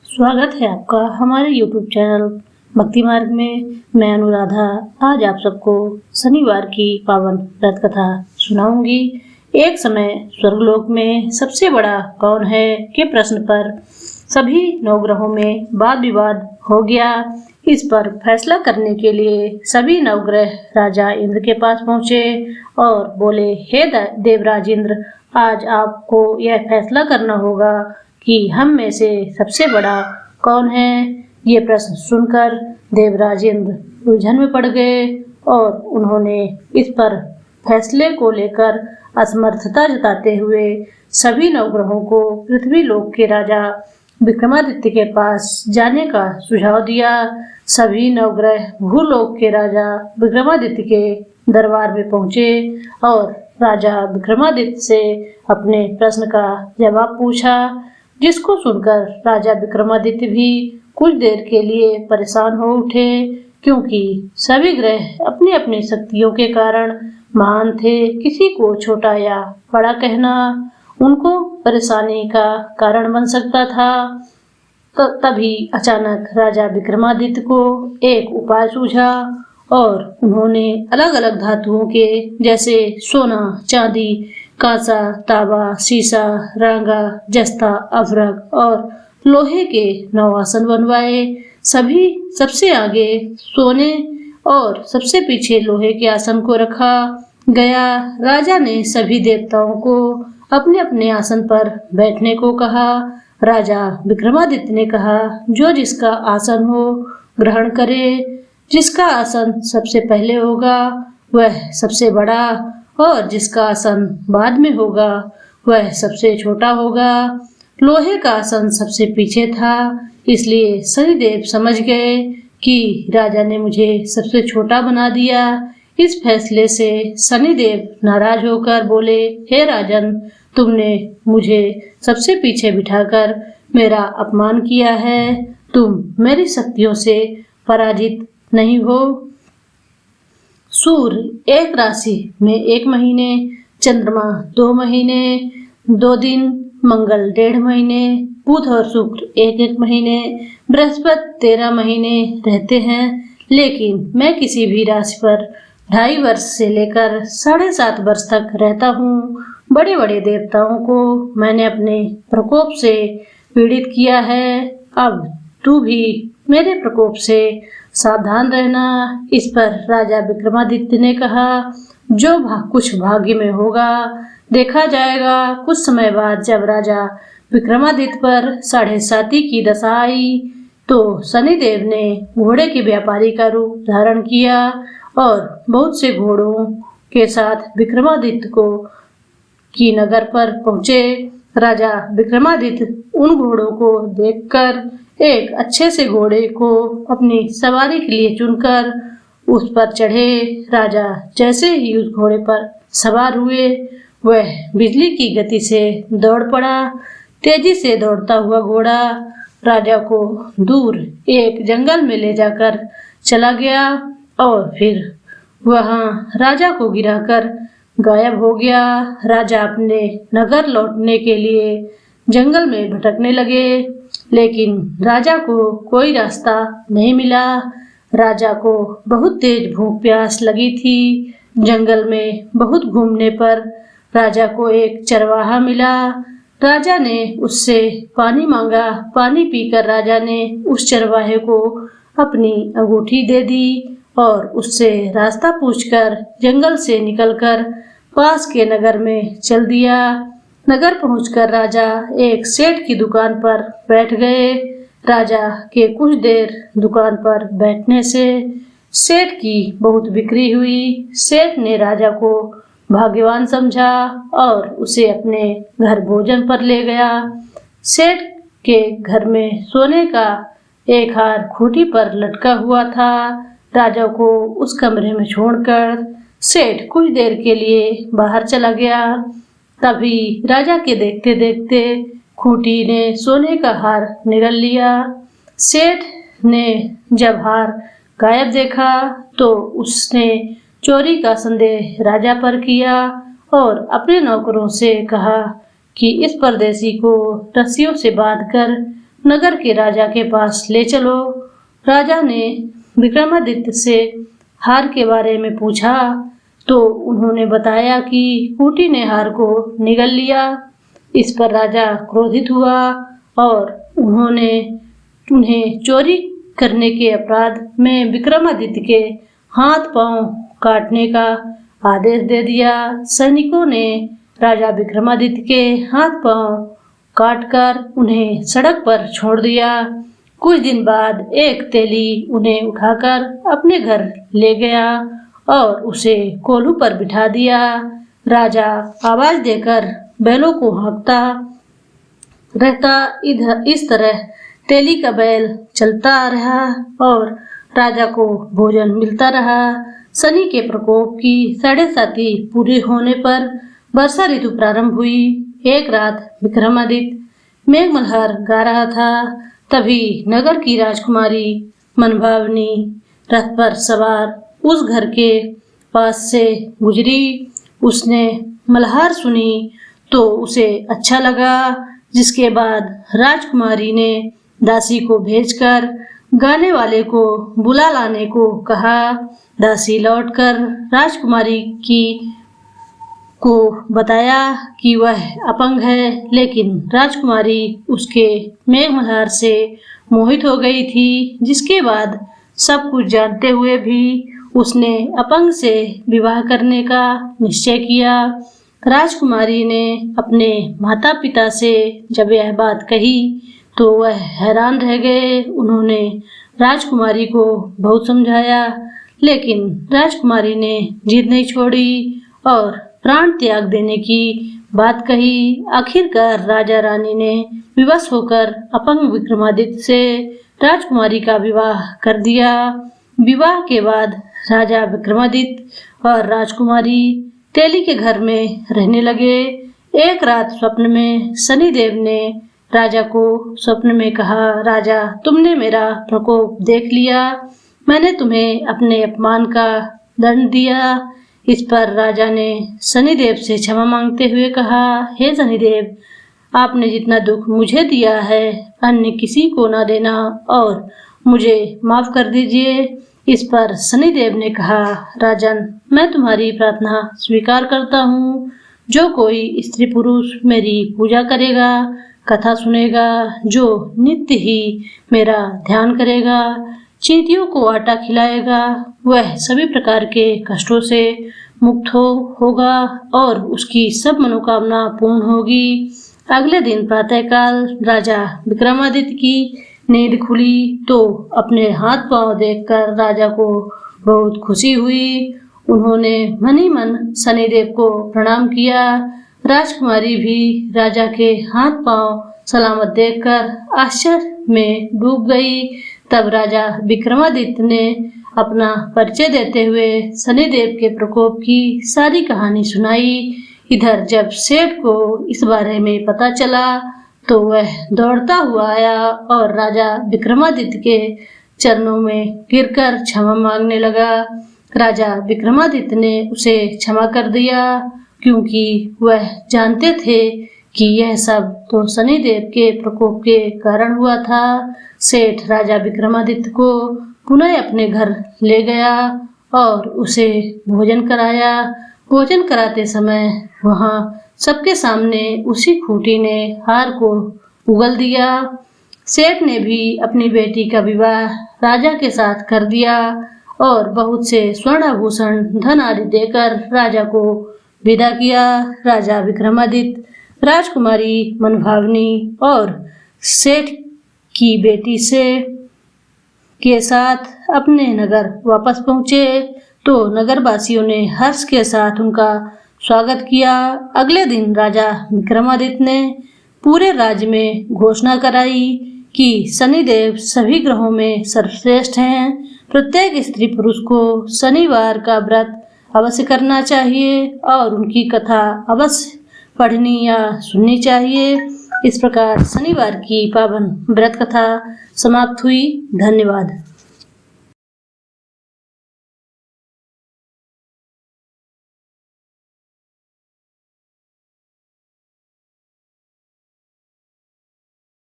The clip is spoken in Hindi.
स्वागत है आपका हमारे YouTube चैनल भक्ति मार्ग में। मैं अनुराधा आज आप सबको शनिवार की पावन व्रत कथा सुनाऊंगी। एक समय स्वर्गलोक में सबसे बड़ा कौन है के प्रश्न पर सभी नवग्रहों में वाद विवाद हो गया। इस पर फैसला करने के लिए सभी नवग्रह राजा इंद्र के पास पहुँचे और बोले, हे देवराज इंद्र, आज आपको यह फैसला करना होगा कि हम में से सबसे बड़ा कौन है। ये प्रश्न सुनकर देवराज इंद्र उलझन में पड़ गए और उन्होंने इस पर फैसले को लेकर असमर्थता जताते हुए सभी नवग्रहों को पृथ्वी लोक के राजा विक्रमादित्य के पास जाने का सुझाव दिया। सभी नवग्रह भूलोक के राजा विक्रमादित्य के दरबार में पहुंचे और राजा विक्रमादित्य से अपने प्रश्न का जवाब पूछा, जिसको सुनकर राजा विक्रमादित्य भी कुछ देर के लिए परेशान हो उठे, क्योंकि सभी ग्रह अपनी अपनी शक्तियों के कारण महान थे। किसी को छोटा या बड़ा कहना उनको परेशानी का कारण बन सकता था। तभी अचानक राजा विक्रमादित्य को एक उपाय सूझा और उन्होंने अलग अलग धातुओं के जैसे सोना, चांदी, कांसा, तांबा, सीसा, रांगा, जस्ता, अभ्रक और लोहे के 9 आसन बनवाए। सभी सबसे आगे सोने और सबसे पीछे लोहे के आसन को रखा गया। राजा ने सभी देवताओं को अपने अपने आसन पर बैठने को कहा। राजा विक्रमादित्य ने कहा, जो जिसका आसन हो ग्रहण करे। जिसका आसन सबसे पहले होगा वह सबसे बड़ा और जिसका आसन बाद में होगा वह सबसे छोटा होगा। लोहे का आसन सबसे पीछे था, इसलिए शनिदेव समझ गए कि राजा ने मुझे सबसे छोटा बना दिया। इस फैसले से शनिदेव नाराज होकर बोले, हे राजन, तुमने मुझे सबसे पीछे बिठाकर मेरा अपमान किया है। तुम मेरी शक्तियों से पराजित नहीं हो। सूर्य एक राशि में 1 महीने, चंद्रमा 2 महीने 2 दिन, मंगल 1.5 महीने, बुध और शुक्र 1 महीने, बृहस्पति 13 महीने रहते हैं। लेकिन मैं किसी भी राशि पर 2.5 वर्ष से लेकर 7.5 वर्ष तक रहता हूँ। बड़े बड़े देवताओं को मैंने अपने प्रकोप से पीड़ित किया है। अब तू भी मेरे प्रकोप से सावधान रहना। इस पर राजा विक्रमादित्य ने कहा, जो कुछ भाग्य में होगा देखा जाएगा। कुछ समय बाद जब राजा विक्रमादित्य पर 7.5 की दशा आई तो शनिदेव ने घोड़े के व्यापारी का रूप धारण किया और बहुत से घोड़ों के साथ विक्रमादित्य की नगर पर पहुंचे। राजा विक्रमादित्य उन घोड़ों को देखकर एक अच्छे से घोड़े को अपनी सवारी के लिए चुनकर उस पर चढ़े। राजा जैसे ही उस घोड़े पर सवार हुए वह बिजली की गति से दौड़ पड़ा। तेजी से दौड़ता हुआ घोड़ा राजा को दूर एक जंगल में ले जाकर चला गया और फिर वहां राजा को गिराकर गायब हो गया। राजा अपने नगर लौटने के लिए जंगल में भटकने लगे, लेकिन राजा को कोई रास्ता नहीं मिला। राजा को बहुत तेज भूख प्यास लगी थी। जंगल में बहुत घूमने पर राजा को एक चरवाहा मिला। राजा ने उससे पानी मांगा। पानी पीकर राजा ने उस चरवाहे को अपनी अंगूठी दे दी और उससे रास्ता पूछकर जंगल से निकलकर पास के नगर में चल दिया। नगर पहुंचकर राजा एक सेठ की दुकान पर बैठ गए। राजा के कुछ देर दुकान पर बैठने से सेठ की बहुत बिक्री हुई। सेठ ने राजा को भाग्यवान समझा और उसे अपने घर भोजन पर ले गया। सेठ के घर में सोने का एक हार खूंटी पर लटका हुआ था। राजा को उस कमरे में छोड़कर सेठ कुछ देर के लिए बाहर चला गया। तभी राजा के देखते देखते खूंटी ने सोने का हार निगल लिया। सेठ ने जब हार गायब देखा तो उसने चोरी का संदेह राजा पर किया और अपने नौकरों से कहा कि इस परदेसी को रस्सियों से बांधकर नगर के राजा के पास ले चलो। राजा ने विक्रमादित्य से हार के बारे में पूछा तो उन्होंने बताया कि कूटी ने हार को निगल लिया। इस पर राजा क्रोधित हुआ और उन्हें चोरी करने के अपराध में विक्रमादित्य के हाथ पांव काटने का आदेश दे दिया। सैनिकों ने राजा विक्रमादित्य के हाथ पांव काटकर उन्हें सड़क पर छोड़ दिया। कुछ दिन बाद एक तेली उन्हें उठाकर अपने घर ले गया और उसे कोल्हू पर बिठा दिया। राजा आवाज देकर बैलों को हाँकता रहता। इस तरह तेली का बैल चलता रहा और राजा को भोजन मिलता रहा। शनि के प्रकोप की 7.5 पूरे होने पर वर्षा ऋतु प्रारंभ हुई। एक रात विक्रमादित्य मेघमल्हार गा रहा था, तभी नगर की राजकुमारी मनभावनी रथ पर सवार उस घर के पास से गुजरी। उसने मल्हार सुनी तो उसे अच्छा लगा, जिसके बाद राजकुमारी ने दासी को भेजकर गाने वाले को बुला लाने को कहा। दासी लौटकर राजकुमारी को बताया कि वह अपंग है, लेकिन राजकुमारी उसके मेघमल्हार से मोहित हो गई थी। जिसके बाद सब कुछ जानते हुए भी उसने अपंग से विवाह करने का निश्चय किया। राजकुमारी ने अपने माता पिता से जब यह बात कही तो वह हैरान रह गए। उन्होंने राजकुमारी को बहुत समझाया, लेकिन राजकुमारी ने जिद नहीं छोड़ी और प्राण त्याग देने की बात कही। आखिरकार राजा रानी ने विवश होकर अपंग विक्रमादित्य से राजकुमारी का विवाह कर दिया। विवाह के बाद राजा विक्रमादित्य और राजकुमारी तेली के घर में रहने लगे। एक रात स्वप्न में शनिदेव ने राजा को स्वप्न में कहा, राजा, तुमने मेरा प्रकोप देख लिया। मैंने तुम्हें अपने अपमान का दंड दिया। इस पर राजा ने शनिदेव से क्षमा मांगते हुए कहा, हे शनिदेव, आपने जितना दुख मुझे दिया है अन्य किसी को ना देना और मुझे माफ कर दीजिए। इस पर शनिदेव ने कहा, राजन, मैं तुम्हारी प्रार्थना स्वीकार करता हूँ। जो कोई स्त्री पुरुष मेरी पूजा करेगा, कथा सुनेगा, जो नित्य ही मेरा ध्यान करेगा, चींटियों को आटा खिलाएगा, वह सभी प्रकार के कष्टों से मुक्त होगा और उसकी सब मनोकामना पूर्ण होगी। अगले दिन प्रातःकाल राजा विक्रमादित्य की नींद खुली तो अपने हाथ पांव देखकर राजा को बहुत खुशी हुई। उन्होंने मन ही मन शनिदेव को प्रणाम किया। राजकुमारी भी राजा के हाथ पांव सलामत देखकर आश्चर्य में डूब गई। तब राजा विक्रमादित्य ने अपना परिचय देते हुए शनिदेव के प्रकोप की सारी कहानी सुनाई। इधर जब सेठ को इस बारे में पता चला तो वह दौड़ता हुआ आया और राजा विक्रमादित्य के चरणों में गिरकर क्षमा मांगने लगा। राजा विक्रमादित्य ने उसे क्षमा कर दिया, क्योंकि वह जानते थे कि यह सब तो शनिदेव के प्रकोप के कारण हुआ था। सेठ राजा विक्रमादित्य को पुनः अपने घर ले गया और उसे भोजन कराया। भोजन कराते समय वहां सबके सामने उसी खूंटी ने हार को उगल दिया। सेठ ने भी अपनी बेटी का विवाह राजा के साथ कर दिया और बहुत से स्वर्णाभूषण धन आदि देकर राजा को विदा किया। राजा विक्रमादित्य राजकुमारी मनभावनी और सेठ की बेटी के साथ अपने नगर वापस पहुँचे तो नगरवासियों ने हर्ष के साथ उनका स्वागत किया। अगले दिन राजा विक्रमादित्य ने पूरे राज्य में घोषणा कराई कि शनिदेव सभी ग्रहों में सर्वश्रेष्ठ हैं। प्रत्येक स्त्री पुरुष को शनिवार का व्रत अवश्य करना चाहिए और उनकी कथा अवश्य पढ़नी या सुननी चाहिए। इस प्रकार शनिवार की पावन व्रत कथा समाप्त हुई। धन्यवाद।